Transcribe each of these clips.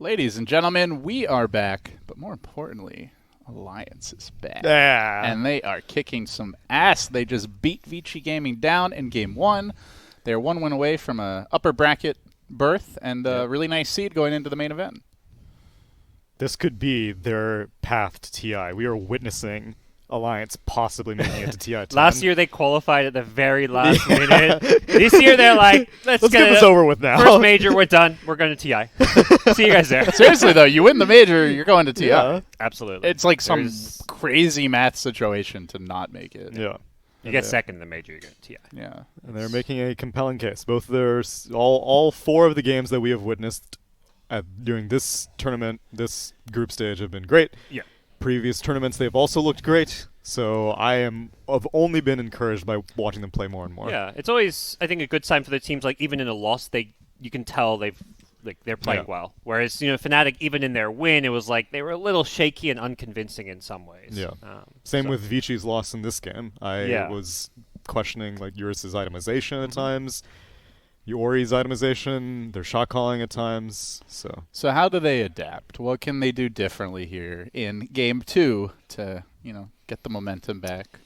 Ladies and gentlemen, we are back, but more importantly, Alliance is back. Yeah. And they are kicking some ass. They just beat Vici Gaming down in Game 1. They're one win away from a upper bracket berth and a really nice seed going into the main event. This could be their path to TI. We are witnessing Alliance possibly making it to TI 10. Last year they qualified at the very last minute. This year they're like, let's get get this over with now. First major, we're done. We're going to TI. See you guys there. Seriously, though, you win the major, you're going to TI. Yeah. Absolutely. It's like some crazy math situation to not make it. Yeah. You get second in the major, you get TI. Yeah. And they're making a compelling case. Both their all four of the games that we have witnessed during this tournament, this group stage, have been great. Yeah. Previous tournaments, they've also looked great. So I've only been encouraged by watching them play more and more. Yeah, it's always, I think, a good sign for the teams. Like even in a loss, you can tell they're playing well. Whereas Fnatic, even in their win, it was like they were a little shaky and unconvincing in some ways. Yeah. Same with Vici's loss in this game. I was questioning like Eurus's itemization at times, Yori's itemization, their shot calling at times. So how do they adapt? What can they do differently here in Game 2 to get the momentum back?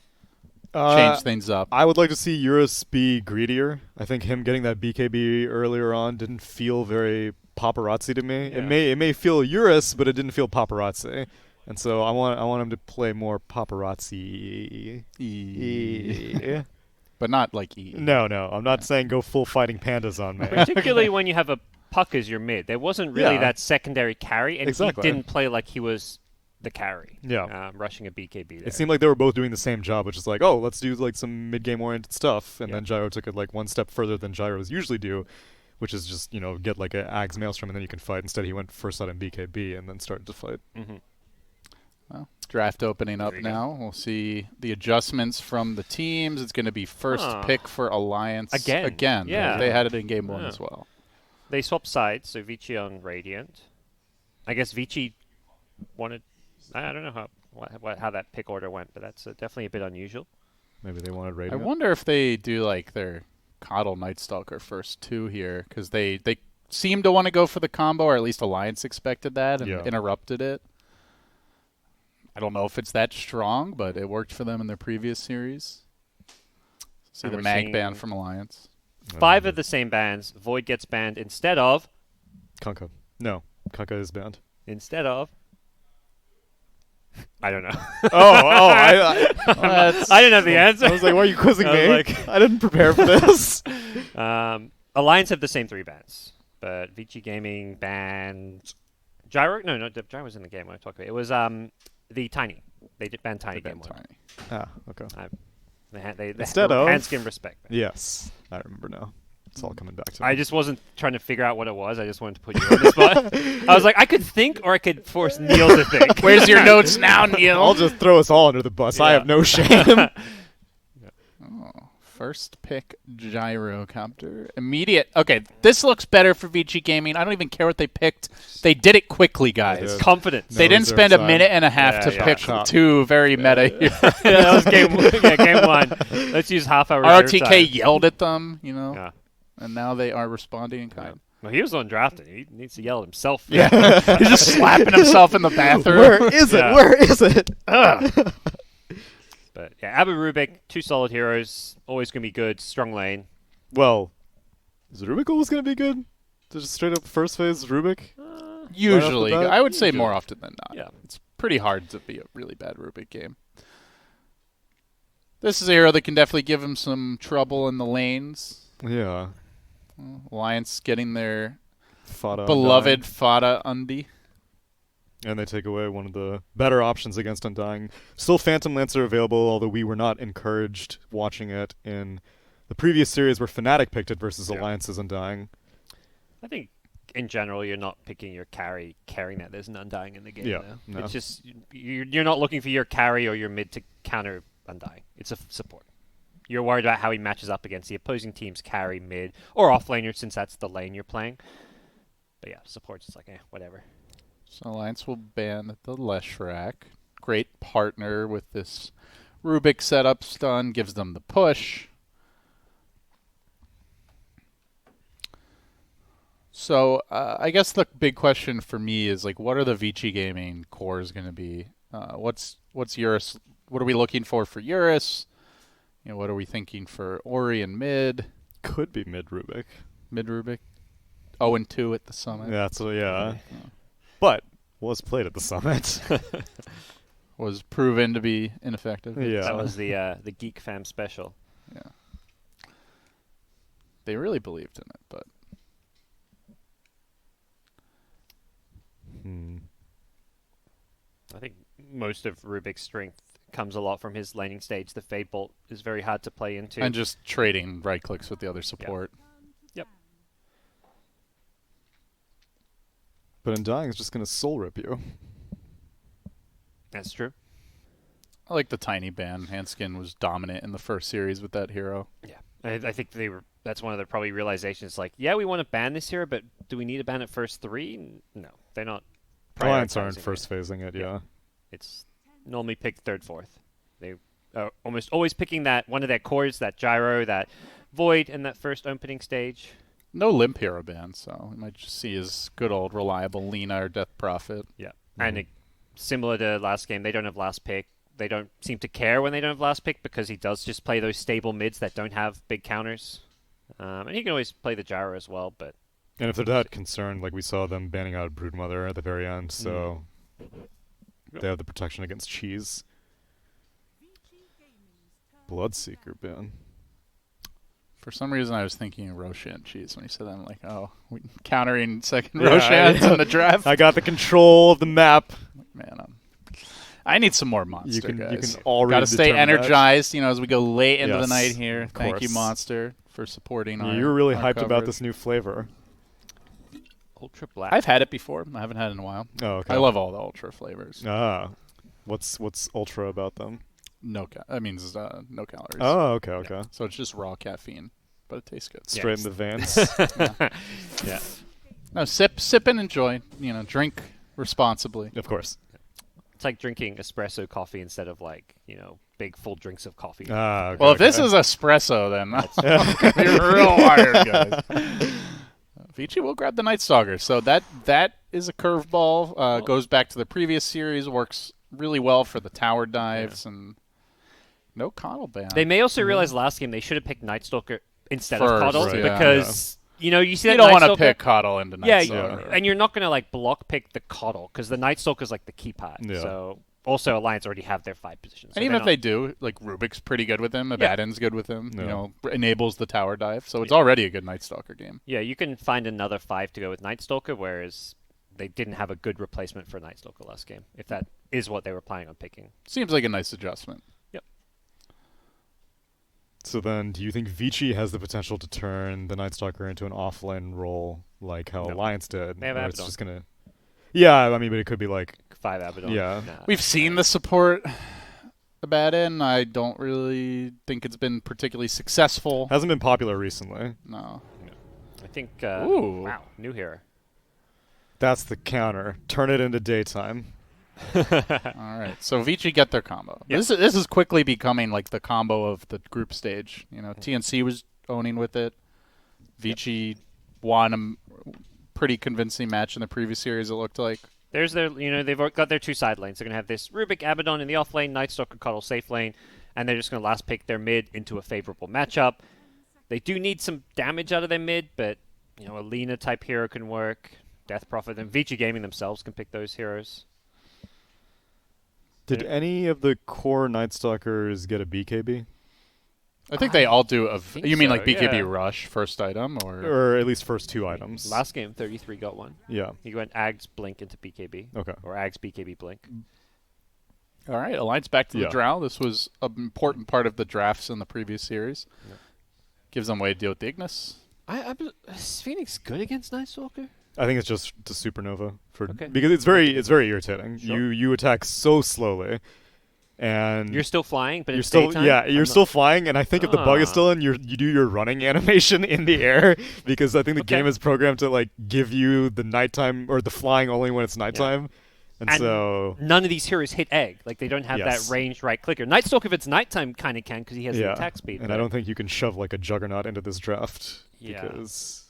Change things up. I would like to see Eurus be greedier. I think him getting that BKB earlier on didn't feel very paparazzi to me. Yeah. It may feel Eurus, but it didn't feel paparazzi. And so I want him to play more paparazzi. But not like E. No, I'm not saying go full fighting pandas on me. Particularly when you have a Puck as your mid. There wasn't really that secondary carry, and he didn't play like he was the carry. Yeah. Rushing a BKB there. It seemed like they were both doing the same job, which is like, oh, let's do like some mid-game oriented stuff. And then Gyro took it like one step further than Gyros usually do, which is just, get like an Ags Maelstrom and then you can fight. Instead, he went first out in BKB and then started to fight. Mm-hmm. Well, draft opening up now. We'll see the adjustments from the teams. It's going to be first pick for Alliance again. Yeah. They had it in Game 1 as well. They swapped sides, so Vici on Radiant. I guess Vici wanted... I don't know how that pick order went, but that's definitely a bit unusual. Maybe they wanted Radiant. I wonder if they do like their Coddle Nightstalker first two here, because they seem to want to go for the combo, or at least Alliance expected that and interrupted it. I don't know if it's that strong, but it worked for them in their previous series. See the mag ban from Alliance. 5 of the same bans. Void gets banned instead of... Kunkka. No, Kunkka is banned. Instead of... I don't know. I didn't have the answer. I was like, why are you quizzing me? I didn't prepare for this. Alliance have the same 3 bans, but Vici Gaming banned Gyro. No, Gyro was in the game when I talked about it. It was the Tiny. They did ban Tiny game 1. Ah, okay. They Instead of hand-skin respect. Yes, I remember now. It's all coming back to me. I just wasn't trying to figure out what it was. I just wanted to put you on the spot. I was like, I could think, or I could force Neil to think. Where's your notes now, Neil? I'll just throw us all under the bus. I have no shame. First pick, Gyrocopter. Immediate. Okay, this looks better for Vici Gaming. I don't even care what they picked. They did it quickly, guys. Confidence. They didn't spend a minute and a half to pick two very meta here. That was game 1. Let's use half our reserve RTK time. yelled at them, and now they are responding in kind. Well, he was undrafted. He needs to yell at himself. Yeah, he's just slapping himself in the bathroom. Where is it? Where is it? But yeah, Abu Rubik, 2 solid heroes, always going to be good, strong lane. Well, is Rubik always going to be good? Just straight up first phase Rubik? Usually. I would say more often than not. Yeah. It's pretty hard to be a really bad Rubik game. This is a hero that can definitely give him some trouble in the lanes. Yeah. Alliance getting their Fada beloved Fada Undi. And they take away one of the better options against Undying. Still Phantom Lancer available, although we were not encouraged watching it in the previous series where Fnatic picked it versus Alliance's Undying. I think, in general, you're not picking your carrying that. There's an Undying in the game. Yeah, no. It's just, you're not looking for your carry or your mid to counter Undying. It's a support. You're worried about how he matches up against the opposing team's carry, mid, or offlaner, since that's the lane you're playing. But yeah, support's just like, whatever. So Alliance will ban the Leshrac. Great partner with this Rubik setup stun. Gives them the push. So I guess the big question for me is like, what are the Vici gaming cores going to be? What's Eurus? What are we looking for Eurus? What are we thinking for Ori and mid? Could be mid Rubik. Mid Rubik. 0-2 at the summit. Yeah, so yeah. But was played at the summit. Was proven to be ineffective. Yeah. That was the Geek Fam special. Yeah. They really believed in it, but I think most of Rubik's strength comes a lot from his laning stage. The Fade Bolt is very hard to play into. And just trading right clicks with the other support. Yep. But Undying is just going to soul rip you. That's true. I like the tiny ban. Hanskin was dominant in the first series with that hero. Yeah. I think that's one of the probably realizations. Like, yeah, we want to ban this hero, but do we need to ban it first 3? No, they're not. Alliance aren't prioritizing first phasing it, yeah. It's normally picked third, fourth. They are almost always picking that one of their cores, that gyro, that void in that first opening stage. No limp hero ban, so we might just see his good old reliable Lena or Death Prophet. Yeah. And similar to last game, they don't have last pick. They don't seem to care when they don't have last pick because he does just play those stable mids that don't have big counters. And he can always play the gyro as well, but... And if they're that concerned, like we saw them banning out Broodmother at the very end, so they have the protection against cheese. Bloodseeker ban. For some reason, I was thinking Roshan cheese when he said that. I'm like, oh, we countering second Roshans in the draft. I got the control of the map. Man, I need some more monster, guys. You can already got to stay determine energized, as we go late into the Yes, night here. of Thank you, course. Monster, for supporting our You're really our hyped about coverage. this new flavor. Ultra Black. I've had it before. I haven't had it in a while. Oh, okay. I love all the Ultra flavors. Ah. What's ultra about them? That means no calories. Oh, okay, okay. So it's just raw caffeine, but it tastes good. Straight in the veins. Yeah. No, sip and enjoy. Drink responsibly. Of course. It's like drinking espresso coffee instead of big full drinks of coffee. Ah, okay, Well, if this okay. is espresso, then you're real wired, guys. Vici will grab the Night Stalker. So that is a curveball. Goes back to the previous series. Works really well for the tower dives and no coddle ban. They may also realize last game they should have picked Night Stalker instead of First, coddle right. because you see that you don't Night want to Stalker- pick coddle into Night Yeah, Stalker. and you're not going to block pick the coddle because the Night Stalker is the key part. Yeah. So also Alliance already have their 5 positions. So And even they're if they do, Rubik's pretty good with him. Yeah. Abaddon's good with him. Yeah. Enables the tower dive. So it's already a good Night Stalker game. yeah, you can find another 5 to go with Night Stalker, whereas they didn't have a good replacement for Night Stalker last game. If that is what they were planning on picking. Seems like a nice adjustment. So then, do you think Vici has the potential to turn the Night Stalker into an offlane role like how No. Alliance did? They have or it's Abaddon. just gonna... Yeah, I mean, but it could be 5 Abaddon. Yeah. Nah. We've seen the support Abaddon. I don't really think it's been particularly successful. Hasn't been popular recently. No. I think. Ooh. Wow, new hero. That's the counter. Turn it into daytime. All right. So Vici get their combo. Yep. This is quickly becoming the combo of the group stage. TNC was owning with it. Vici won a pretty convincing match in the previous series, it looked like. There's their, they've got their 2 side lanes. They're going to have this Rubik Abaddon in the off lane, Night Stalker Cuddle safe lane, and they're just going to last pick their mid into a favorable matchup. They do need some damage out of their mid, but, a Lena type hero can work. Death Prophet and Vici Gaming themselves can pick those heroes. Did any of the core Night Stalkers get a BKB? I think they all do. think You mean so, like BKB yeah. Rush first item, or Or at least first 2 items? Last game, 33 got one. Yeah. He went Ags Blink into BKB. Okay. Or Ags BKB Blink. all right? Alliance back to Yeah. the Drow. This was an important part of the drafts in the previous series. Yep. Gives them a way to deal with the Ignis. Is Phoenix good against Night Stalker? I think it's just the supernova Okay. because it's very irritating. Sure. You attack so slowly, and You're still flying, but you're it's still daytime? you're still flying. And I think if the bug is Ah. still in, you do your running animation in the air because I think the Okay. game is programmed to give you the nighttime or the flying only when it's nighttime, and And so none of these heroes hit egg. They don't have Yes. that ranged right clicker. Night Stalker, if it's nighttime, kind of can because he has the yeah. attack speed. And but I don't think you can shove a juggernaut into this draft Yeah. because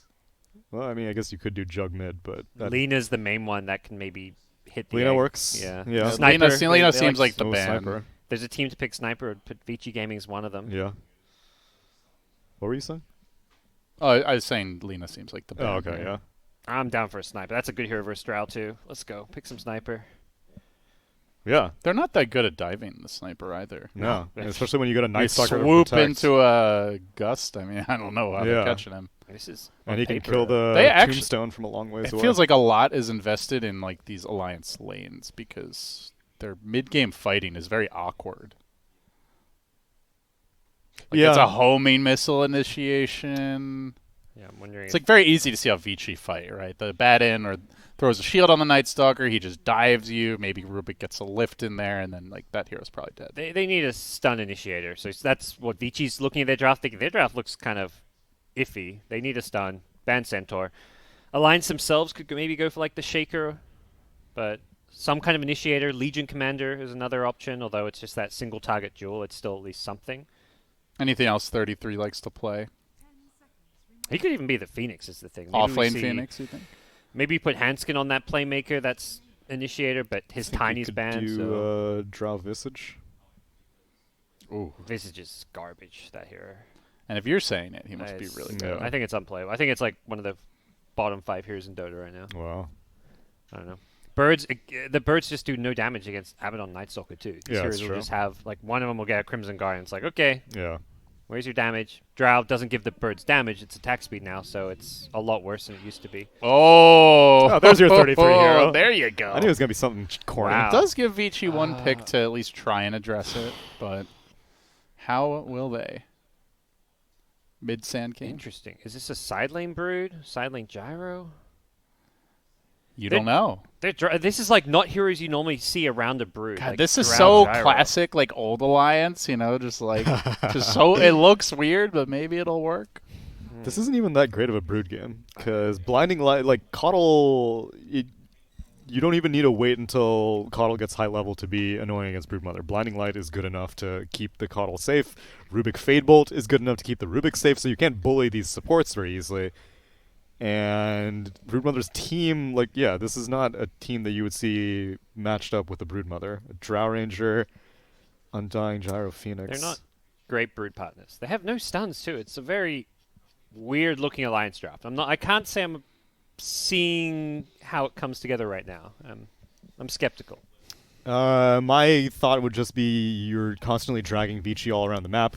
Well, I mean, I guess you could do jug mid, but Lena's the main one that can maybe hit the Lena egg. works. Yeah. Yeah. Sniper. Lena seems like the ban. Sniper. There's a team to pick Sniper. Vici Gaming's one of them. Yeah. What were you saying? Oh, I was saying Lena seems like the ban. Oh, okay, yeah. I'm down for a Sniper. That's a good hero versus Drow, too. Let's go. Pick some Sniper. Yeah. They're not that good at diving, the Sniper, either. No. Especially when you got a Night Stalker to swoop protect. into a Gust. I mean, I don't know how they're catching him. This is and he can paper. kill the Tombstone from a long ways away. It feels like a lot is invested in like these Alliance lanes because their mid-game fighting is very awkward. Like it's a homing missile initiation. Yeah, I'm wondering. It's like very easy to see how Vici fight, right? The bat in or throws a shield on the Night Stalker, he just dives you. Maybe Rubik gets a lift in there, and then like that hero's probably dead. They need a stun initiator, so that's what Vici's looking at their draft. Thinking their draft looks kind of iffy. They need a stun. Ban Centaur. Alliance themselves could maybe go for like the Shaker, but some kind of initiator. Legion Commander is another option, although it's just that single target duel. It's still at least something. Anything else 33 likes to play? He could even be the Phoenix is the thing. Maybe Off-lane Phoenix, you think? Maybe you put Hanskin on that playmaker that's initiator, but his Tiny's banned. Do Drow Visage. Ooh. Visage is garbage, that hero. And if you're saying it, he must be really good. I think it's unplayable. I think it's like one of the bottom 5 heroes in Dota right now. Wow. I don't know. Birds, the birds just do no damage against Abaddon Night Stalker too. These heroes will just have, like, one of them will get a Crimson Guard, and it's like, okay, where's your damage? Drow doesn't give the birds damage, it's attack speed now, so it's a lot worse than it used to be. Oh, there's your 33 hero. There you go. I knew it was going to be something corny. Wow. It does give Vici one pick to at least try and address it, but how will they? Mid Sand King? Interesting. Is this a side lane brood? Side lane gyro? You don't know. This is like not heroes you normally see around a brood. God, like this is so classic, like old Alliance, you know, just like, so it looks weird, but maybe it'll work. This isn't even that great of a brood game, because Blinding Light, like Coddle, you don't even need to wait until Coddle gets high level to be annoying against Broodmother. Blinding Light is good enough to keep the Coddle safe. Rubik Fadebolt is good enough to keep the Rubik safe, so you can't bully these supports very easily. And Broodmother's team, like, yeah, this is not a team that you would see matched up with a Broodmother. A Drow Ranger, Undying Gyro Phoenix. They're not great brood partners. They have no stuns too. It's a very weird looking alliance draft. I can't say I'm seeing how it comes together right now. I'm skeptical. My thought would just be you're constantly dragging Vici all around the map.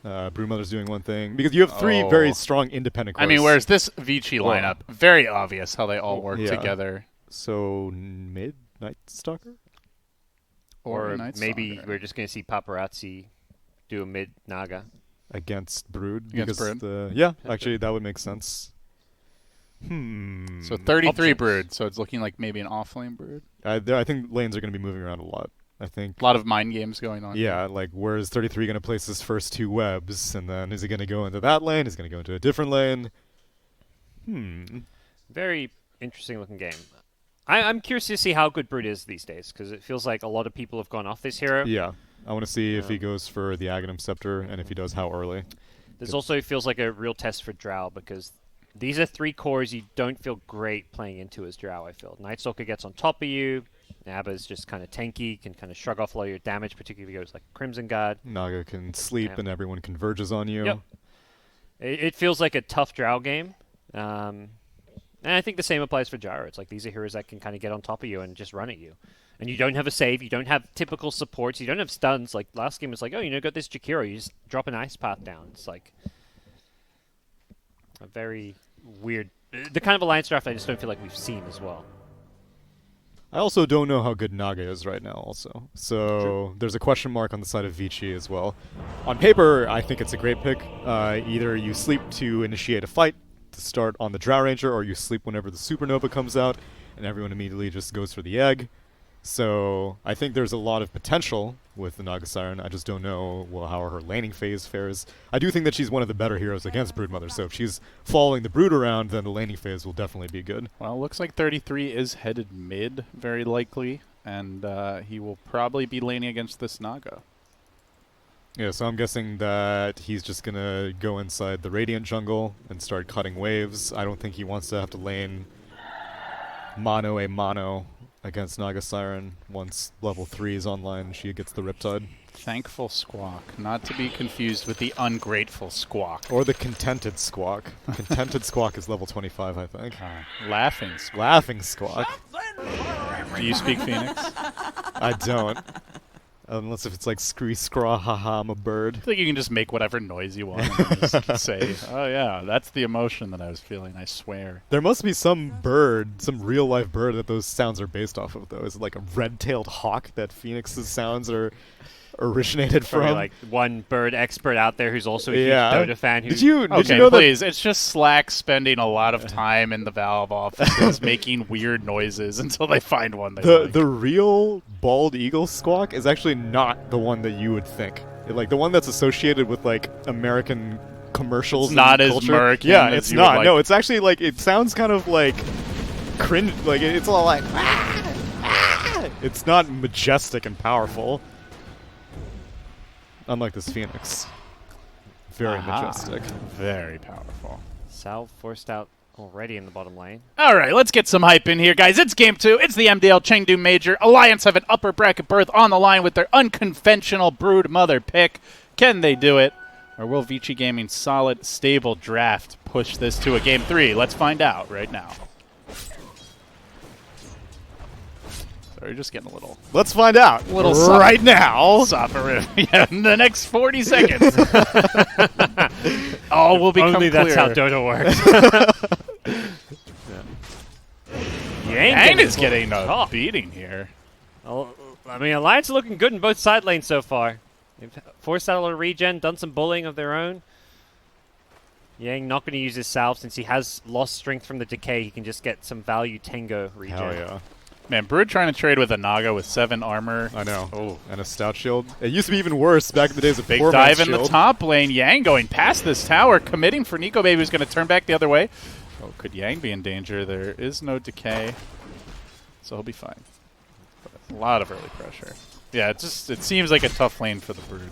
Broodmother's doing one thing. Because you have three very strong independent cores. I mean, whereas this Vici lineup, very obvious how they all work together. So, mid Night Stalker? Or maybe we're just going to see Paparazzi do a mid Naga. Against Brood? Against Brood? Yeah, actually, that would make sense. So 33 Options. Brood, so it's looking like maybe an off-lane Brood? I think lanes are going to be moving around a lot. I think a lot of mind games going on. Yeah, like where is 33 going to place his first 2 webs, and then is he going to go into that lane? Is he going to go into a different lane? Very interesting looking game. I'm curious to see how good Brood is these days, because it feels like a lot of people have gone off this hero. Yeah, I want to see if he goes for the Aghanim Scepter, and if he does, how early. This also feels like a real test for Drow, because these are 3 cores you don't feel great playing into as Drow, I feel. Night Stalker gets on top of you. Naba's just kind of tanky, can kind of shrug off a lot of your damage, particularly if he goes like Crimson Guard. Naga can sleep and everyone converges on you. Yep. It feels like a tough Drow game. And I think the same applies for Gyro. It's like these are heroes that can kind of get on top of you and just run at you. And you don't have a save, you don't have typical supports, you don't have stuns. Like last game was like, oh, you know, got this Jakiro, you just drop an Ice Path down. It's like a very weird, the kind of alliance draft I just don't feel like we've seen as well. I also don't know how good Naga is right now also. So there's a question mark on the side of Vici as well. On paper, I think it's a great pick. Either you sleep to initiate a fight to start on the Drow Ranger, or you sleep whenever the Supernova comes out, and everyone immediately just goes for the egg. So I think there's a lot of potential with the Naga Siren. I just don't know how her laning phase fares. I do think that she's one of the better heroes against Broodmother, so if she's following the Brood around, then the laning phase will definitely be good. Well, looks like 33 is headed mid, very likely, and he will probably be laning against this Naga. Yeah, so I'm guessing that he's just gonna go inside the Radiant jungle and start cutting waves. I don't think he wants to have to lane mono a mono against Naga Siren once level 3 is online and she gets the Riptide. Thankful Squawk, not to be confused with the ungrateful Squawk. Or the Contented Squawk. Contented Squawk is level 25, I think. Laughing Squawk. Laughing Squawk. Do you speak Phoenix? I don't. Unless if it's like scree scraw haha I'm a bird. I think you can just make whatever noise you want and just say, oh yeah, that's the emotion that I was feeling, I swear. There must be some bird, some real life bird that those sounds are based off of though. Is it like a red-tailed hawk that Phoenix's sounds are originated Probably from? like one bird expert out there who's also a huge Yeah. Dota fan. Did you Okay, know please, it's just Slack spending a lot of time in the Valve offices making weird noises until they find one they that like. the real bald eagle squawk is actually not the one that you would think? Like the one that's associated with like American commercials. It's not and as culture. American Yeah, as it's you would not. like. No, it's actually like it sounds kind of like cringe. Like it's all like. It's not majestic and powerful. Unlike this Phoenix. Very majestic. Very powerful. Salve forced out already in the bottom lane. All right, let's get some hype in here, guys. It's Game 2. It's the MDL Chengdu Major. Alliance have an upper bracket berth on the line with their unconventional brood mother pick. Can they do it? Or will Vici Gaming's solid, stable draft push this to a Game 3? Let's find out right now. Sorry, just getting a little... Let's find out. Little right now. Soporific. Yeah, in the next 40 seconds. All will become Only clear. that's how Dota works. Yang is getting a tough. beating here. Oh, I mean, Alliance are looking good in both side lanes so far. They've forced out a little regen, done some bullying of their own. Yang not going to use his salve since he has lost strength from the decay. He can just get some value Tango regen. Hell yeah. Man, Brood trying to trade with a Naga with 7 armor. I know. Oh. And a stout shield. It used to be even worse back in the days of Big 4-man dive in the shield. top lane. Yang going past this tower, committing for Nico Baby, who's going to turn back the other way. Oh, could Yang be in danger? There is no decay, so he'll be fine. But a lot of early pressure. Yeah, it seems like a tough lane for the Brood.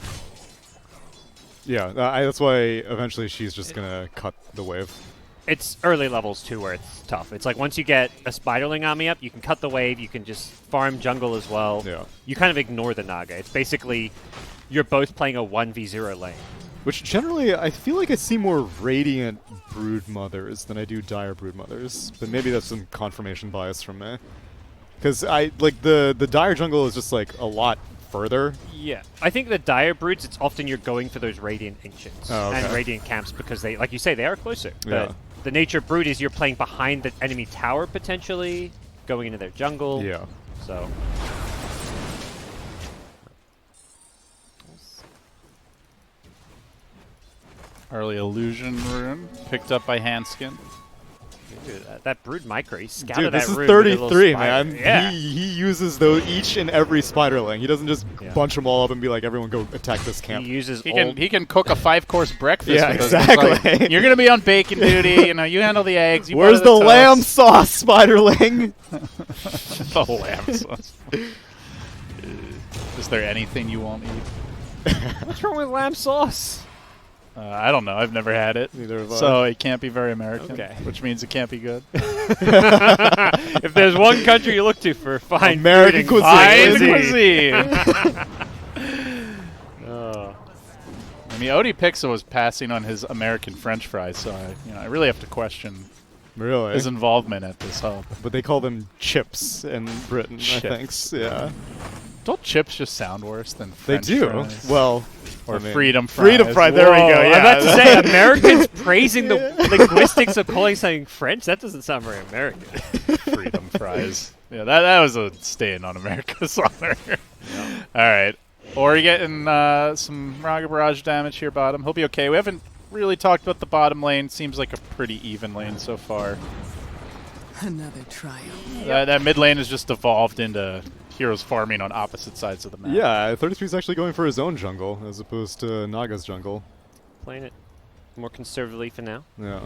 Yeah, that's why eventually she's just going to cut the wave. It's early levels too where it's tough. It's like once you get a Spiderling army up, you can cut the wave, you can just farm jungle as well. Yeah. You kind of ignore the Naga. It's basically you're both playing a 1v0 lane. Which generally, I feel like I see more Radiant Brood Mothers than I do Dire Brood Mothers. But maybe that's some confirmation bias from me. Because the Dire jungle is just like a lot further. Yeah. I think the Dire Broods, it's often you're going for those Radiant Ancients and okay. Radiant Camps because they, like you say, they are closer. Yeah. But the nature of Brood is you're playing behind the enemy tower potentially, going into their jungle. Yeah. So. Early illusion rune picked up by Hanskin. Dude, that Brood micro, he scouted Dude, this that is rune with a little 33, spider. man. Yeah. He uses those each and every Spiderling. He doesn't just bunch them all up and be like, everyone go attack this camp. He uses He can cook a 5-course breakfast. Yeah, with those. exactly. It's like, you're gonna be on bacon duty. You know, you handle the eggs. You Where's butter the the lamb toast. sauce, Spiderling? The lamb sauce. Is there anything you won't eat? What's wrong with lamb sauce? I don't know. I've never had it. Neither have I. So it can't be very American. Okay. Which means it can't be good. If there's one country you look to for fine American food cuisine. and Cuisine. Oh. I mean, Odie Pixel was passing on his American French fries, so I really have to question Really? his involvement at this hub. But they call them chips in Britain, I think. Yeah. Don't chips just sound worse than They French do. fries? Well, Or I mean, freedom fries. Freedom fry. There we go. Whoa, Yeah. I'm about to say, Americans praising the linguistics of calling something French? That doesn't sound very American. Freedom fries. Yeah, that was a stain on America's honor. All right. Ori getting some Raga Barrage damage here bottom. He'll be okay. We haven't really talked about the bottom lane. Seems like a pretty even lane so far. Another trial. That mid lane has just evolved into heroes farming on opposite sides of the map. Yeah, 33 is actually going for his own jungle as opposed to Naga's jungle. Playing it more conservatively for now. Yeah.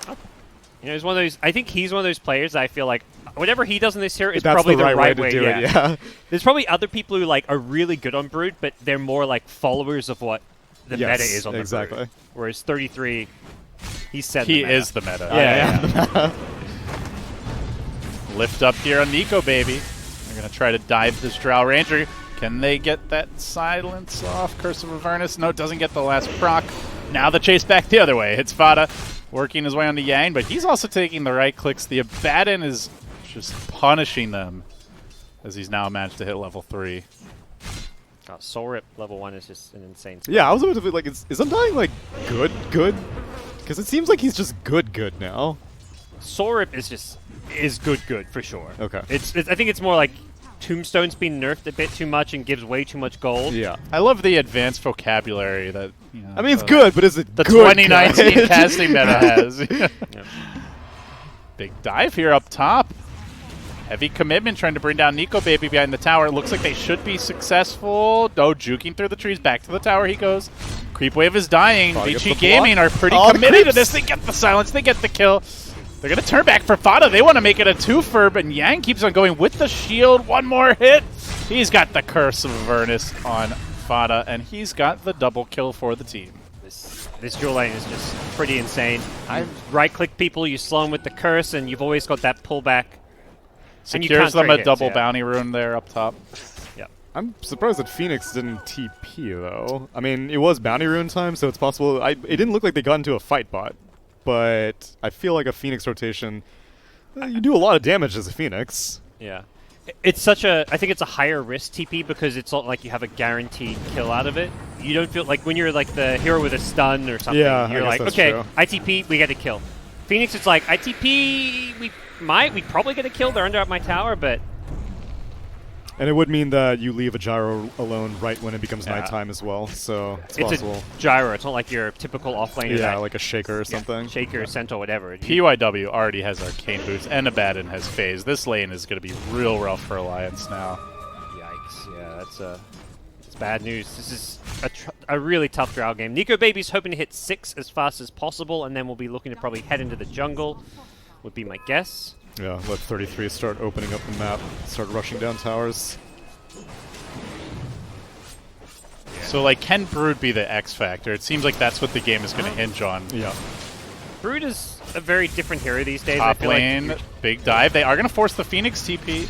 You know, he's one of those. I think he's one of those players that I feel like whatever he does in this hero is That's probably the right way to do it, yeah. There's probably other people who like are really good on Brood, but they're more like followers of what the meta is on the Brood. Whereas 33, he said he is the meta. Yeah. Lift up here on Nico, baby. They're going to try to dive this Drow Ranger. Can they get that silence off? Curse of Avernus. No, it doesn't get the last proc. Now the chase back the other way. It's Fada working his way onto Yang, but he's also taking the right clicks. The Abaddon is just punishing them as he's now managed to hit level 3. Soul Rip level 1 is just an insane spot. Yeah, I was about to be like, is Undying like good? Because it seems like he's just good now. Soul Rip is good for sure. Okay. It's I think it's more like Tombstone's been nerfed a bit too much and gives way too much gold. Yeah. I love the advanced vocabulary that, you know, I mean, it's good, but is it the good 2019 casting meta has. Yeah. Big dive here up top. Heavy commitment trying to bring down Nico Baby behind the tower. It looks like they should be successful. Oh, juking through the trees. Back to the tower he goes. Creep wave is dying. Vici Gaming are pretty committed to this. They get the silence. They get the kill. They're going to turn back for Fada. They want to make it a 2-fer, but Yang keeps on going with the shield. One more hit. He's got the Curse of Avernus on Fada, and he's got the double kill for the team. This dual lane is just pretty insane. I right-click people, you slow them with the Curse, and you've always got that pullback. Secures them a double bounty rune there up top. Yeah. I'm surprised that Phoenix didn't TP, though. I mean, it was bounty rune time, so it's possible. It didn't look like they got into a fight bot. But I feel like a Phoenix rotation, you do a lot of damage as a Phoenix. Yeah. It's such a, I think it's a higher risk TP because it's not like you have a guaranteed kill out of it. You don't feel like when you're like the hero with a stun or something, you're like, okay, true. ITP, we get a kill. Phoenix, it's like, ITP, we probably get a kill, they're under my tower, but... And it would mean that you leave a gyro alone right when it becomes nighttime as well, so it's possible. A gyro, it's not like your typical offlaner. Yeah, like a shaker or something. Shaker, centaur, whatever. PYW already has arcane boots, and Abaddon has phase. This lane is going to be real rough for Alliance now. Yikes, yeah, it's bad news. This is a really tough Drow game. Nico Baby's hoping to hit 6 as fast as possible, and then we'll be looking to probably head into the jungle, would be my guess. Yeah, let 33 start opening up the map, start rushing down towers. So, like, can Brood be the X factor? It seems like that's what the game is going to hinge on. Yeah. Brood is a very different hero these days. Top I feel lane, like big dive. They are going to force the Phoenix TP.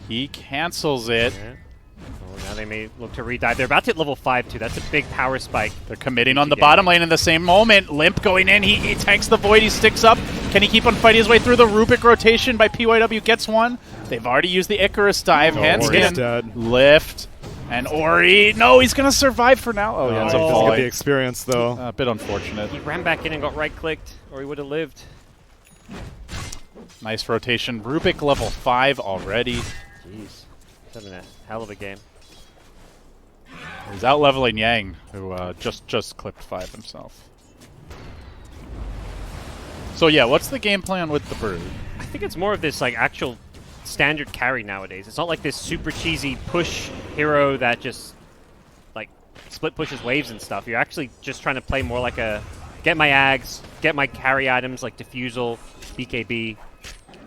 He cancels it. Yeah. Oh, now they may look to redive. They're about to hit level 5 too. That's a big power spike. They're committing on the bottom lane in the same moment. Limp going in. He tanks the Void. He sticks up. Can he keep on fighting his way through the Rubik rotation by PYW? Gets one. They've already used the Icarus dive. Handskin. Lift. And Ori. No, he's going to survive for now. Oh, yeah. He doesn't get the experience, though. A bit unfortunate. He ran back in and got right-clicked, or he would have lived. Nice rotation. Rubik level 5 already. Jeez. He's having a hell of a game. He's out-leveling Yang, who just clipped 5 himself. So, yeah, what's the game plan with the Brood? I think it's more of this, like, actual standard carry nowadays. It's not like this super cheesy push hero that just, like, split pushes waves and stuff. You're actually just trying to play more like a get my ags, get my carry items like Diffusal, BKB,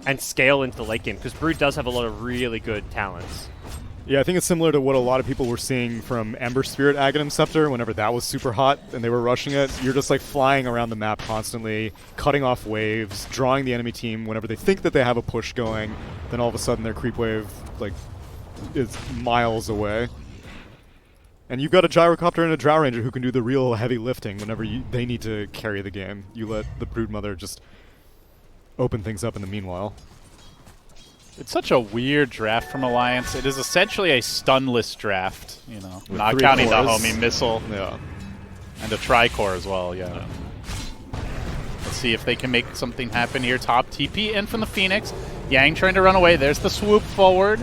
and scale into the late game, because Brood does have a lot of really good talents. Yeah, I think it's similar to what a lot of people were seeing from Ember Spirit Aghanim Scepter whenever that was super hot and they were rushing it. You're just like flying around the map constantly, cutting off waves, drawing the enemy team whenever they think that they have a push going, then all of a sudden their creep wave like is miles away. And you've got a Gyrocopter and a Drow Ranger who can do the real heavy lifting whenever they need to carry the game. You let the Broodmother just open things up in the meanwhile. It's such a weird draft from Alliance. It is essentially a stunless draft, you know, with not counting cores. the homie missile. Yeah. And a tri-core as well, yeah. Let's see if they can make something happen here. Top TP in from the Phoenix. Yang trying to run away. There's the swoop forward.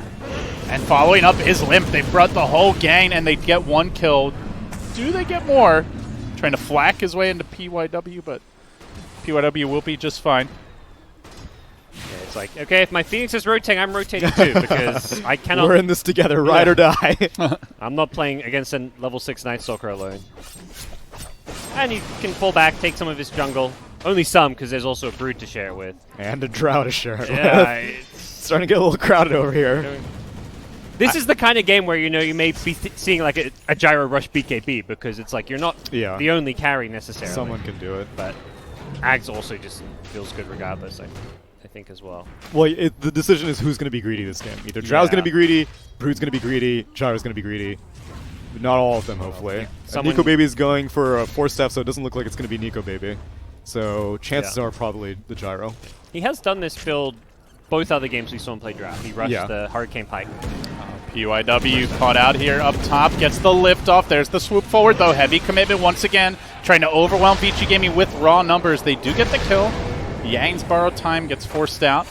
And following up is Limp. They've brought the whole gang and they get one kill. Do they get more? Trying to flack his way into PYW, but PYW will be just fine. Yeah, it's like, okay, if my Phoenix is rotating, I'm rotating too, because I cannot... We're in this together, ride or die. I'm not playing against a level 6 Night Stalker alone. And you can pull back, take some of his jungle. Only some, because there's also a Brood to share it with. And a Drow to share it yeah, with. starting to get a little crowded over here. This is the kind of game where, you know, you may be seeing like a Gyro rush BKB because it's like you're not the only carry necessarily. Someone can do it. But Ags also just feels good regardless, I think, as well. Well, the decision is who's going to be greedy this game. Either Drow's going to be greedy, Brood's going to be greedy, Gyro's going to be greedy. But not all of them, hopefully. Nico Baby's going for a 4-step, so it doesn't look like it's going to be Nico Baby. So chances are probably the Gyro. He has done this build both other games we saw him play Drow. He rushed the Hurricane Pike. PYW caught out here up top, gets the lift off. There's the swoop forward, though. Heavy commitment once again, trying to overwhelm Vici Gaming with raw numbers. They do get the kill. Yang's borrowed time gets forced out.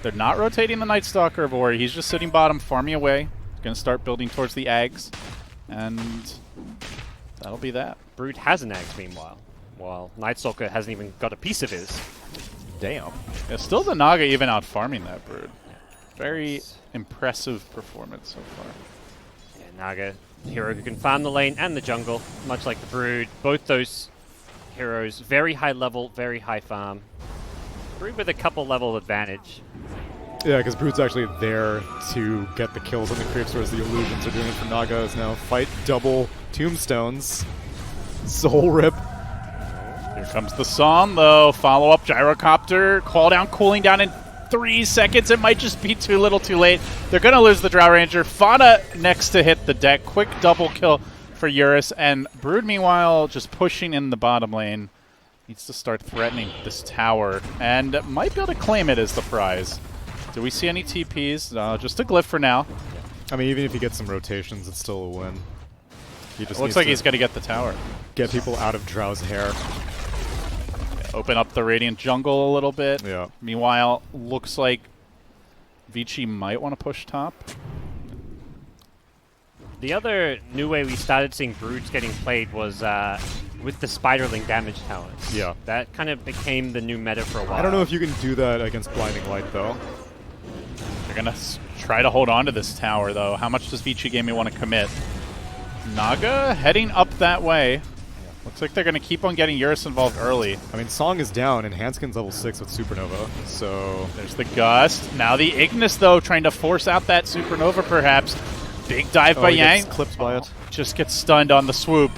They're not rotating the Night Stalker of Ori. He's just sitting bottom, farming away. He's going to start building towards the Ags, and that'll be that. Brood has an Ags, meanwhile, while Night Stalker hasn't even got a piece of his. Damn. Yeah, still the Naga even out farming that Brood. Very impressive performance so far. Yeah, Naga, hero who can farm the lane and the jungle, much like the Brood. Both those heroes, very high level, very high farm. Brood with a couple level advantage. Yeah, because Brood's actually there to get the kills on the creeps, whereas the illusions are doing it for Naga. Is now fight double tombstones. Soul rip. Here comes the song, though. Follow up gyrocopter, call down, cooling down in 3 seconds. It might just be too little too late. They're going to lose the Drow Ranger. Fauna next to hit the deck. Quick double kill for Eurus. And Brood, meanwhile, just pushing in the bottom lane. Needs to start threatening this tower. And might be able to claim it as the prize. Do we see any TPs? Just a glyph for now. I mean, even if he gets some rotations, it's still a win. He just looks like he's going to get the tower. Get people out of Drow's hair. Open up the Radiant jungle a little bit. Yeah. Meanwhile, looks like Vici might want to push top. The other new way we started seeing Broods getting played was with the Spiderling damage talents. Yeah. That kind of became the new meta for a while. I don't know if you can do that against Blinding Light, though. They're going to try to hold on to this tower, though. How much does Vici Gaming want to commit? Naga heading up that way. Looks like they're going to keep on getting Eurus involved early. I mean, Song is down, and Hanskin's level 6 with Supernova, so... There's the Gust. Now the Ignis, though, trying to force out that Supernova, perhaps. Big dive by Yang. Gets clipped by it. Just gets stunned on the swoop.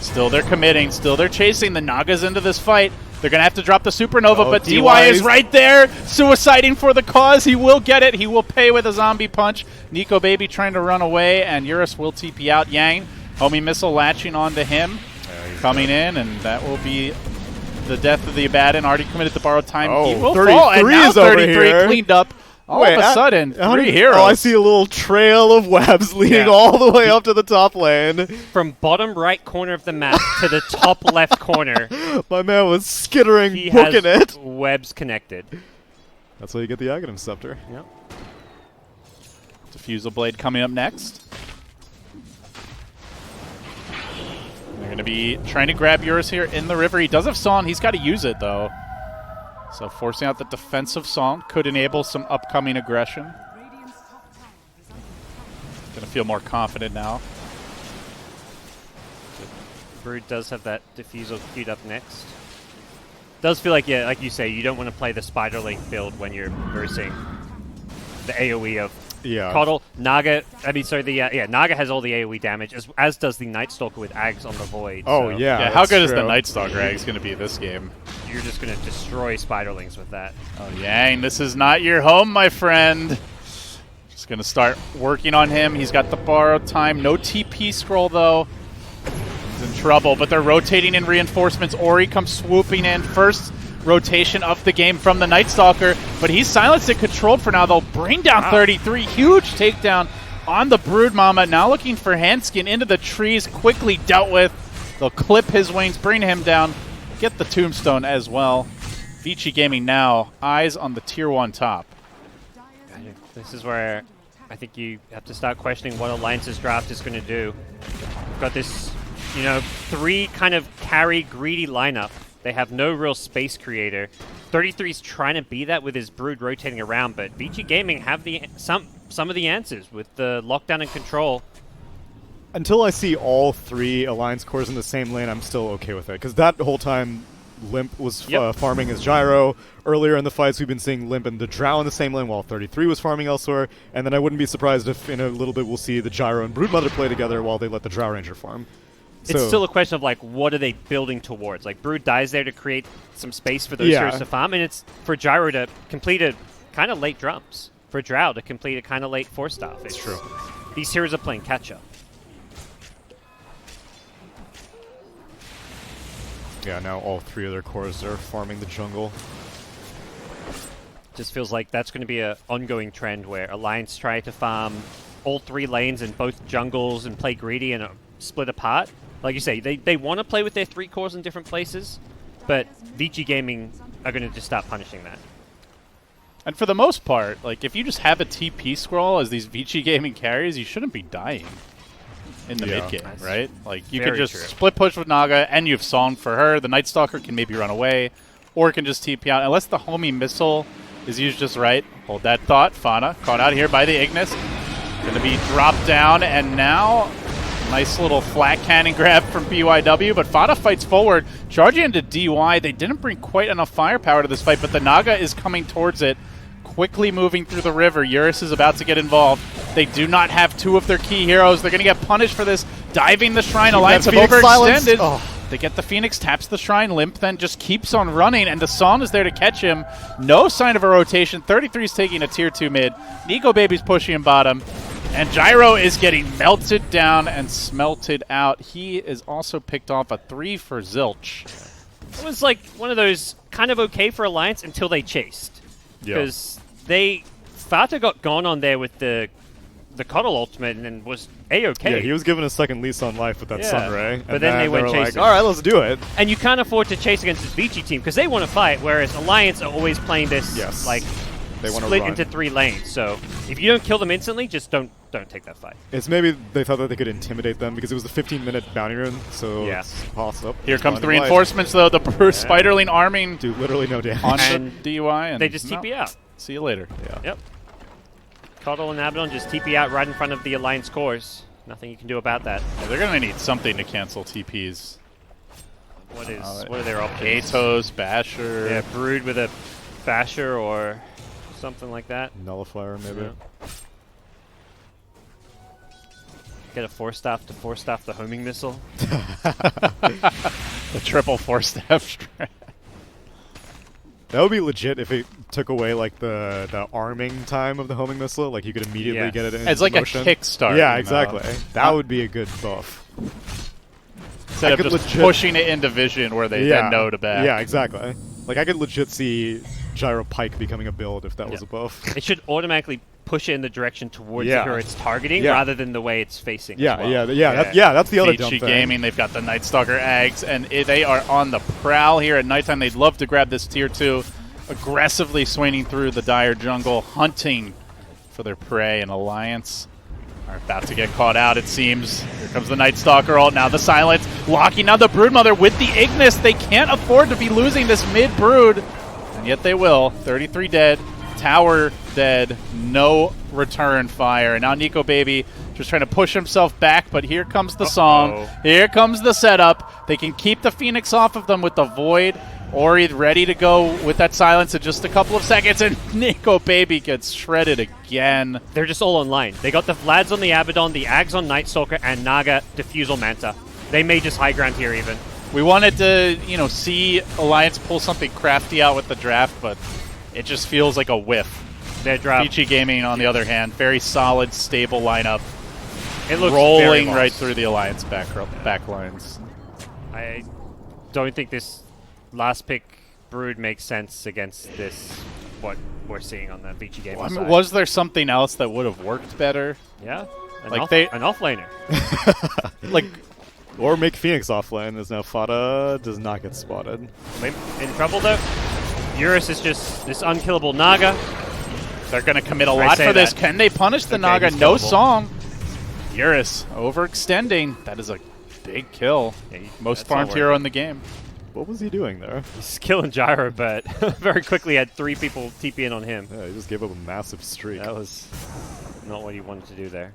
Still they're committing. Still they're chasing. The Naga's into this fight. They're going to have to drop the Supernova, but DY is right there, suiciding for the cause. He will get it. He will pay with a zombie punch. Nico Baby trying to run away, and Eurus will TP out Yang. Homie missile latching onto him. Coming in, and that will be the death of the Abaddon. Already committed to borrowed time. He will fall, and now 33 cleaned up. All of a sudden, 3 heroes. Oh, I see a little trail of webs leading all the way up to the top lane. From bottom right corner of the map to the top left corner. My man was skittering, he booking has it. Webs connected. That's how you get the Aghanim Scepter. Yep. Diffusal Blade coming up next. They're going to be trying to grab Eurus here in the river. He does have Song. He's got to use it, though. So forcing out the defensive Song could enable some upcoming aggression. Going to feel more confident now. Brood does have that Diffusal queued up next. Does feel like, yeah, like you say, you don't want to play the Spiderling build when you're versing the AoE of Coddle. Naga, Naga has all the AoE damage, as does the Night Stalker with Ags on the Void. Oh, so yeah. How good is the Night Stalker Ags going to be this game? You're just going to destroy Spiderlings with that. Oh, Yang, this is not your home, my friend. Just going to start working on him. He's got the borrowed time. No TP scroll, though. He's in trouble, but they're rotating in reinforcements. Ori comes swooping in. First rotation of the game from the Night Stalker, but he's silenced and controlled for now. They'll bring down 33. Huge takedown on the Brood Mama. Now looking for Hanskin into the trees. Quickly dealt with. They'll clip his wings, bring him down, get the tombstone as well. Vici Gaming now, eyes on the Tier 1 top. This is where I think you have to start questioning what Alliance's draft is going to do. We've got this, 3 kind of carry greedy lineup. They have no real space creator. 33's trying to be that with his Brood rotating around, but Vici Gaming have some of the answers with the lockdown and control. Until I see all 3 Alliance cores in the same lane, I'm still okay with it. Because that whole time, Limp was farming as Gyro. Earlier in the fights, we've been seeing Limp and the Drow in the same lane while 33 was farming elsewhere. And then I wouldn't be surprised if in a little bit we'll see the Gyro and Broodmother play together while they let the Drow Ranger farm. It's still a question of, like, what are they building towards? Like, Brood dies there to create some space for those heroes to farm, and it's for Gyro to complete a kind of late drums. For Drow to complete a kind of late 4-staff. It's true. These heroes are playing catch-up. Yeah, now all 3 of their cores are farming the jungle. Just feels like that's going to be an ongoing trend where Alliance try to farm all 3 lanes in both jungles and play greedy and split apart. Like you say, they want to play with their 3 cores in different places, but Vici Gaming are going to just start punishing that. And for the most part, like, if you just have a TP scroll as these Vici Gaming carries, you shouldn't be dying in the mid game, right? Like, you can just split push with Naga, and you have Song for her. The Night Stalker can maybe run away, or it can just TP out. Unless the homie missile is used just right. Hold that thought. Fauna caught out here by the Ignis. Going to be dropped down, and now nice little flat cannon grab from BYW, but Fauna fights forward, charging into DY. They didn't bring quite enough firepower to this fight, but the Naga is coming towards it, quickly moving through the river. Eurus is about to get involved. They do not have 2 of their key heroes. They're going to get punished for this. Diving the Shrine. Alliance have overextended. They get the Phoenix, taps the Shrine. Limp then just keeps on running, and Dasan is there to catch him. No sign of a rotation. 33 is taking a tier 2 mid. Nico Baby's pushing him bottom. And Gyro is getting melted down and smelted out. He is also picked off a 3 for Zilch. It was like one of those kind of okay for Alliance until they chased. Because Fata got gone on there with the Cuddle ultimate and was A-okay. Yeah, he was given a second lease on life with that Sunray. But then they went chasing. Like, all right, let's do it. And you can't afford to chase against this Vici team because they want to fight, whereas Alliance are always playing this like they split into 3 lanes. So if you don't kill them instantly, just don't take that fight. It's maybe they thought that they could intimidate them because it was the 15-minute bounty run, so it's possible. Here comes the reinforcements, though. The Spiderling arming. Do literally no damage. On the DUI. And they just TP out. See you later. Yep. Cuddle and Abaddon just TP out right in front of the Alliance cores. Nothing you can do about that. Yeah, they're going to need something to cancel TPs. What are their options? Atos, Basher. Yeah, Brood with a Basher or something like that. Nullifier, maybe. Yeah. Get a 4-staff to 4-staff the homing missile. The triple 4-staff strat. That would be legit if it took away like the arming time of the homing missile. Like you could immediately get it in It's like motion. a kickstart. Yeah, exactly. That would be a good buff. Instead of just pushing it into vision where they then know to back. Yeah, exactly. Like I could legit see Gyro Pike becoming a build if that was a buff. It should automatically push it in the direction towards where it's targeting rather than the way it's facing. That's the other dumb Vici thing. Gaming, they've got the Night Stalker Ags, and they are on the prowl here at nighttime. They'd love to grab this tier 2, aggressively swinging through the dire jungle, hunting for their prey, and Alliance are about to get caught out, it seems. Here comes the Night Stalker ult, now the Silence, locking down the Broodmother with the Ignis. They can't afford to be losing this mid-Brood, and yet they will. 33 dead. Tower dead, no return fire. And now Nico Baby just trying to push himself back, but here comes the song. Here comes the setup. They can keep the Phoenix off of them with the Void. Ori ready to go with that Silence in just a couple of seconds, and Nico Baby gets shredded again. They're just all online. They got the Vlads on the Abaddon, the Ags on Night Stalker, and Naga Diffusal Manta. They may just high ground here even. We wanted to, see Alliance pull something crafty out with the draft, but it just feels like a whiff. Their draft. Vici Gaming, on the other hand, very solid, stable lineup. It looks rolling right through the Alliance back lines. I don't think this last pick Brood makes sense against this, what we're seeing on the Vici Gaming side. Was there something else that would have worked better? Yeah. An offlaner. Or make Phoenix offlane, as now Fata does not get spotted. In trouble though. Eurus is just this unkillable Naga. They're going to commit a lot for this. Can they punish the Naga? No song. Eurus overextending. That is a big kill. Most farmed hero in the game. What was he doing there? He's killing Gyro, but very quickly had 3 people TP in on him. Yeah, he just gave up a massive streak. That was not what he wanted to do there.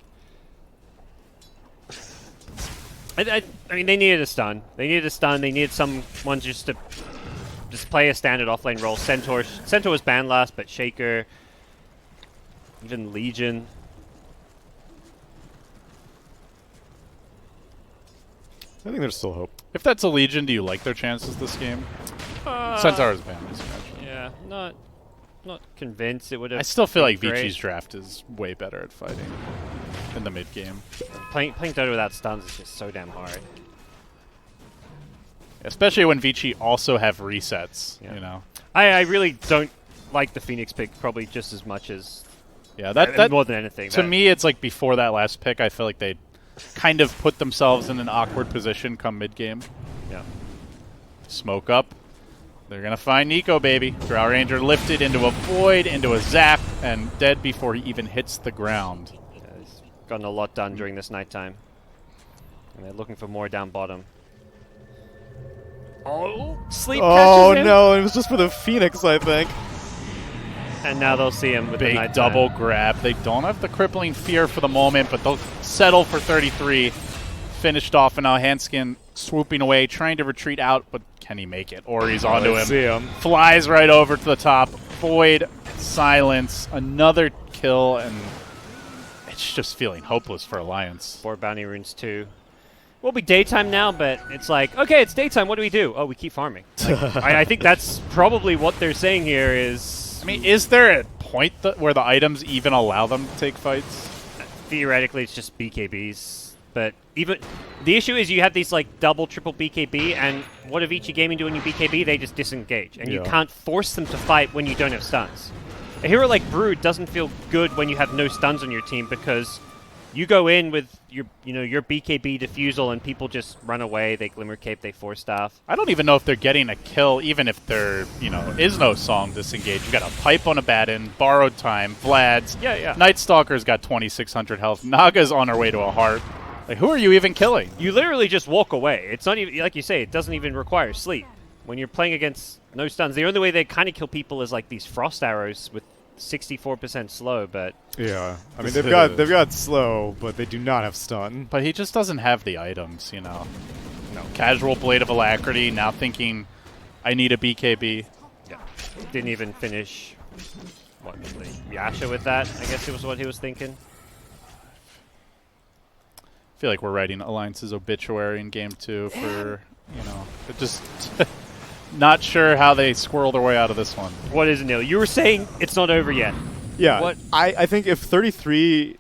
I mean, they needed a stun. They needed someone just to just play a standard offlane role. Centaur was banned last, but Shaker, even Legion. I think there's still hope. If that's a Legion, do you like their chances this game? Centaur is banned, as you mentioned. Yeah, not convinced it would have. I still feel like great. Vici's draft is way better at fighting in the mid game. Playing Dota without stuns is just so damn hard. Especially when Vici also have resets, you know. I really don't like the Phoenix pick probably just as much as that more than anything. To me, it's like before that last pick, I feel like they kind of put themselves in an awkward position come mid game. Yeah. Smoke up. They're gonna find Nico, baby. Drow Ranger lifted into a void, into a zap, and dead before he even hits the ground. Yeah, he's gotten a lot done during this nighttime, and they're looking for more down bottom. Oh, sleep catches him. No, it was just for the Phoenix, I think. And now they'll see him with the Big nighttime. double grab. They don't have the crippling fear for the moment, but they'll settle for 33. Finished off, and now Hanskin swooping away, trying to retreat out, but can he make it? Or he's onto him. See him. Flies right over to the top. Void, silence, another kill, and it's just feeling hopeless for Alliance. 4 bounty runes too. Will be daytime now, but it's like, okay, it's daytime. What do we do? Oh, we keep farming. Like, I think that's probably what they're saying here is... I mean, is there a point where the items even allow them to take fights? Theoretically, it's just BKBs. But even the issue is you have these like double, triple BKB, and what do Vici Gaming do when you BKB? They just disengage, and you can't force them to fight when you don't have stuns. A hero like Brood doesn't feel good when you have no stuns on your team because you go in with your BKB defusal and people just run away. They glimmer cape, they force staff. I don't even know if they're getting a kill, even if there is no song disengage. You got a pipe on a Batten, borrowed time, Vlad's. Yeah. Night Stalker's got 2,600 health. Naga's on her way to a heart. Like, who are you even killing? You literally just walk away. It's not even, like you say, it doesn't even require sleep. When you're playing against no stuns, the only way they kind of kill people is like these frost arrows with 64% slow, but... Yeah, I mean, they've got slow, but they do not have stun. But he just doesn't have the items, No. Casual Blade of Alacrity, now thinking, I need a BKB. Yeah. Didn't even finish, Yasha with that, I guess it was what he was thinking. I feel like we're writing Alliance's obituary in Game 2 for, just not sure how they squirrel their way out of this one. What is it, Neil? You were saying it's not over yet. Yeah, what? I think if 33,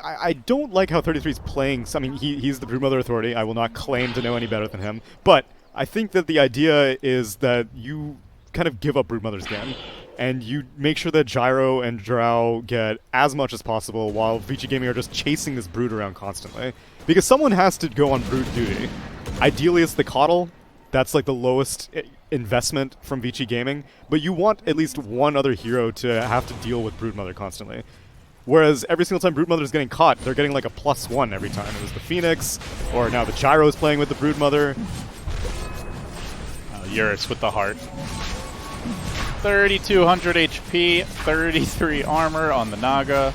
I don't like how 33 is playing. I mean, he's the Broodmother Authority. I will not claim to know any better than him. But I think that the idea is that you kind of give up Broodmother's game, and you make sure that Gyro and Drow get as much as possible while Vici Gaming are just chasing this Brood around constantly. Because someone has to go on Brood duty. Ideally, it's the Coddle. That's like the lowest investment from Vici Gaming, but you want at least one other hero to have to deal with Broodmother constantly. Whereas every single time Broodmother is getting caught, they're getting like a +1 every time. It was the Phoenix, or now the Gyro's playing with the Broodmother. Eurus with the heart. 3,200 HP, 33 armor on the Naga.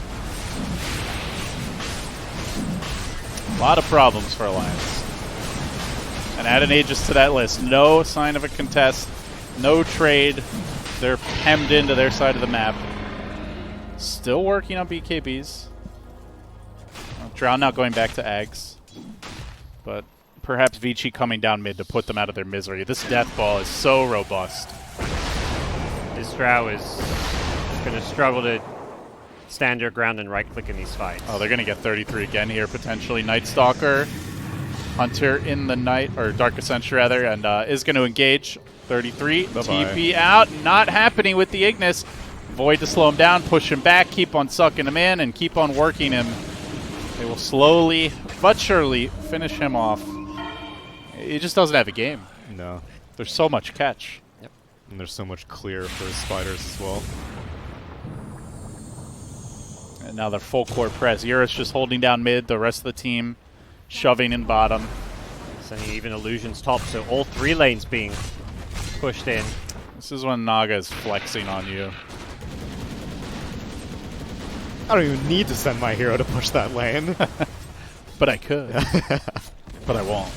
A lot of problems for Alliance. And adding Aegis to that list. No sign of a contest. No trade. They're hemmed into their side of the map. Still working on BKBs. Drow now going back to Ags. But perhaps Vici coming down mid to put them out of their misery. This death ball is so robust. This Drow is going to struggle to stand their ground and right-click in these fights. Oh, they're going to get 33 again here, potentially. Night Stalker. Hunter in the night, or Dark Ascension rather, and is going to engage. 33, Bye-bye. TP out, not happening with the Ignis. Void to slow him down, push him back, keep on sucking him in, and keep on working him. They will slowly, but surely, finish him off. He just doesn't have a game. No. There's so much catch. Yep. And there's so much clear for his spiders as well. And now they're full court press. Eurus just holding down mid, the rest of the team shoving in bottom. Sending even Illusions top, so all 3 lanes being pushed in. This is when Naga is flexing on you. I don't even need to send my hero to push that lane. But I could. But I won't.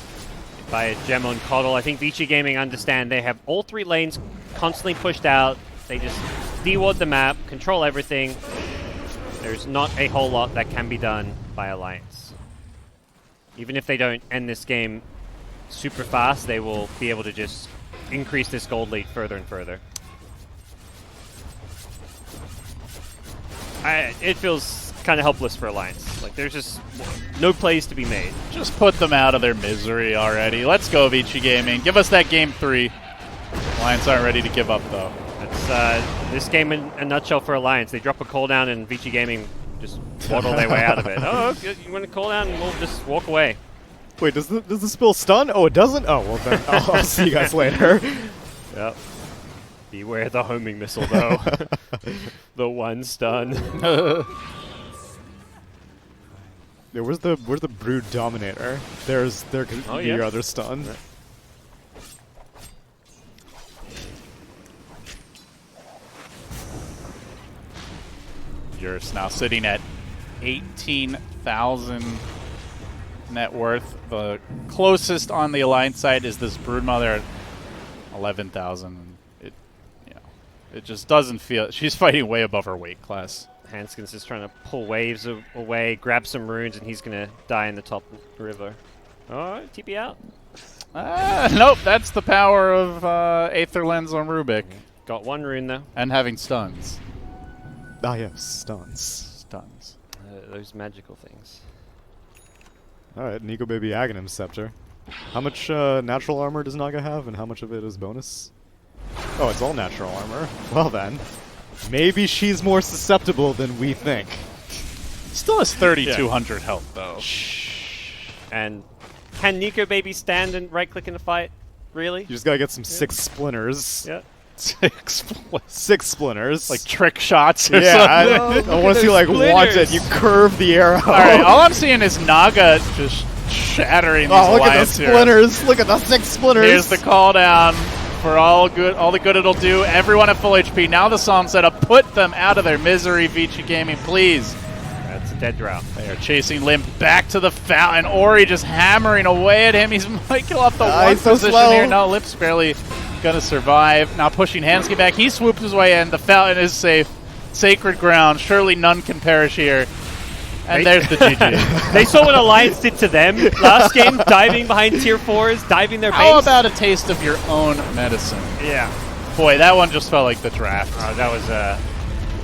By a gem on Coddle. I think Vici Gaming understand they have all 3 lanes constantly pushed out. They just deward the map, control everything. There's not a whole lot that can be done by Alliance. Even if they don't end this game super fast, they will be able to just increase this gold lead further and further. It feels kind of helpless for Alliance. Like, there's just no plays to be made. Just put them out of their misery already. Let's go, Vici Gaming. Give us that game 3. Alliance aren't ready to give up, though. That's this game in a nutshell for Alliance. They drop a cooldown and Vici Gaming just waddle their way out of it. Oh, you want to cooldown and we'll just walk away. Wait, does the spill stun? Oh, it doesn't? Oh, well then I'll see you guys later. Yep. Beware the homing missile, though. The one stun. Yeah, where's the Brood Dominator? There could be your other stun. Right. Yours now sitting at 18,000 net worth. The closest on the Alliance side is this Broodmother at 11,000. It just doesn't feel... She's fighting way above her weight class. Hanskin's just trying to pull waves away, grab some runes, and he's going to die in the top river. Oh, TP out. Nope, that's the power of Aether Lens on Rubik. Got one rune, though. And having stuns. Ah, yes, stuns. Stuns. Those magical things. Alright, Nico Baby Aghanim Scepter. How much natural armor does Naga have, and how much of it is bonus? Oh, it's all natural armor. Well then, maybe she's more susceptible than we think. Still has 3,200 health, though. And can Nico Baby stand and right-click in the fight? Really? You just gotta get some 6 splinters. Yeah. 6 splinters. like trick shots or yeah, something. I want to see like watch it. You curve the arrow. Alright, all I'm seeing is Naga just shattering these look at the Alliance splinters. heroes. Look at the 6 splinters. Here's the call down for all the good it'll do. Everyone at full HP. Now the psalm setup. Put them out of their misery, Vici Gaming, please. That's a dead drought. They are chasing Limp back to the fountain. Ori just hammering away at him. He's might kill off the one he's so position slow. here. No, Limp's barely gonna survive. Now pushing Hansky back. He swoops his way in. The fountain is safe. Sacred ground. Surely none can perish here. And there's the GG. They saw what Alliance did to them last game, diving behind tier 4s, diving their base. How about a taste of your own medicine? Yeah. Boy, that one just felt like the draft. That was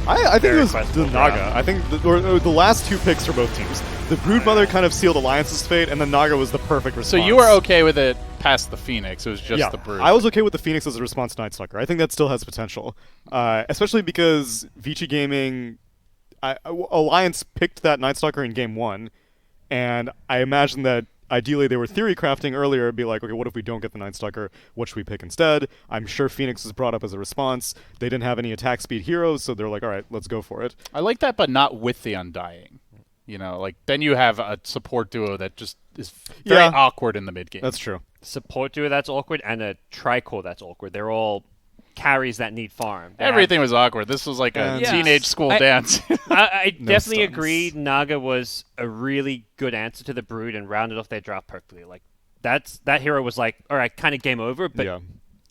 I think it was questionable the Naga. draft. I think the last 2 picks for both teams. The Broodmother kind of sealed Alliance's fate, and the Naga was the perfect response. So you were okay with it past the Phoenix. It was just the Brood. I was okay with the Phoenix as a response to Nightstalker. I think that still has potential. Especially because Vici Gaming... Alliance picked that Nightstalker in game 1, and I imagine that ideally they were theory crafting earlier, be like, okay, what if we don't get the Nightstalker? What should we pick instead? I'm sure Phoenix was brought up as a response. They didn't have any attack speed heroes, so they're like, all right, let's go for it. I like that, but not with the Undying. You know, like, then you have a support duo that just is very awkward in the mid game. That's true. Support duo that's awkward, and a Tricore that's awkward. They're all carries that need farm. Everything was awkward. This was like a teenage school dance. I definitely stuns. agree. Naga was a really good answer to the Brood and rounded off their draft perfectly. Like that hero was like, all right, kind of game over. But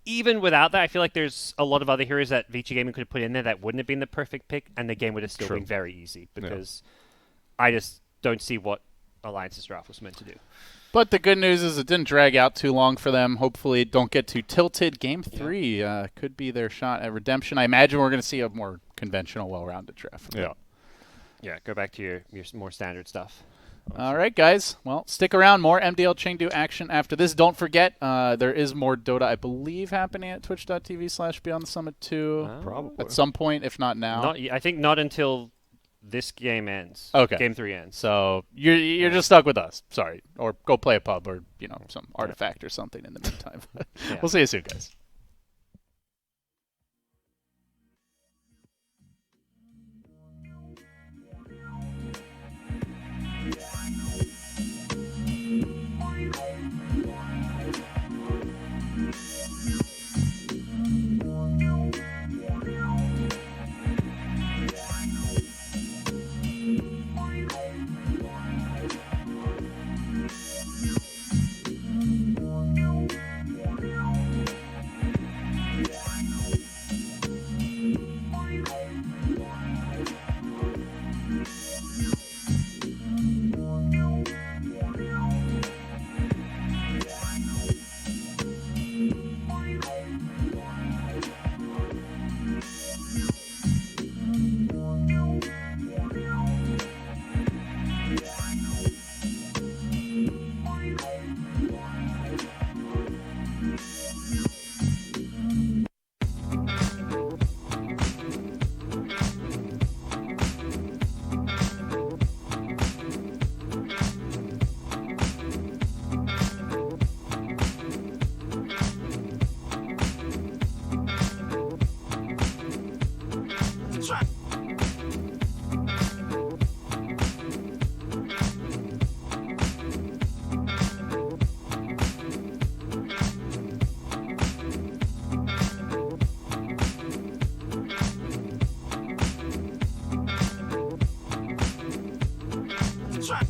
even without that, I feel like there's a lot of other heroes that Vici Gaming could have put in there that wouldn't have been the perfect pick, and the game would have still been very easy because I just don't see what Alliance's draft was meant to do. But the good news is it didn't drag out too long for them. Hopefully don't get too tilted. Game 3 could be their shot at redemption. I imagine we're going to see a more conventional, well-rounded draft. Yeah, go back to your more standard stuff. All right, guys. Well, stick around. More MDL Chengdu action after this. Don't forget, there is more Dota, I believe, happening at twitch.tv/Beyond the Summit 2. Probably. At some point, if not now. I think not until this game ends. Okay. Game 3 ends. So you're just stuck with us. Sorry. Or go play a pub or, some artifact or something in the meantime. We'll see you soon, guys. Shot.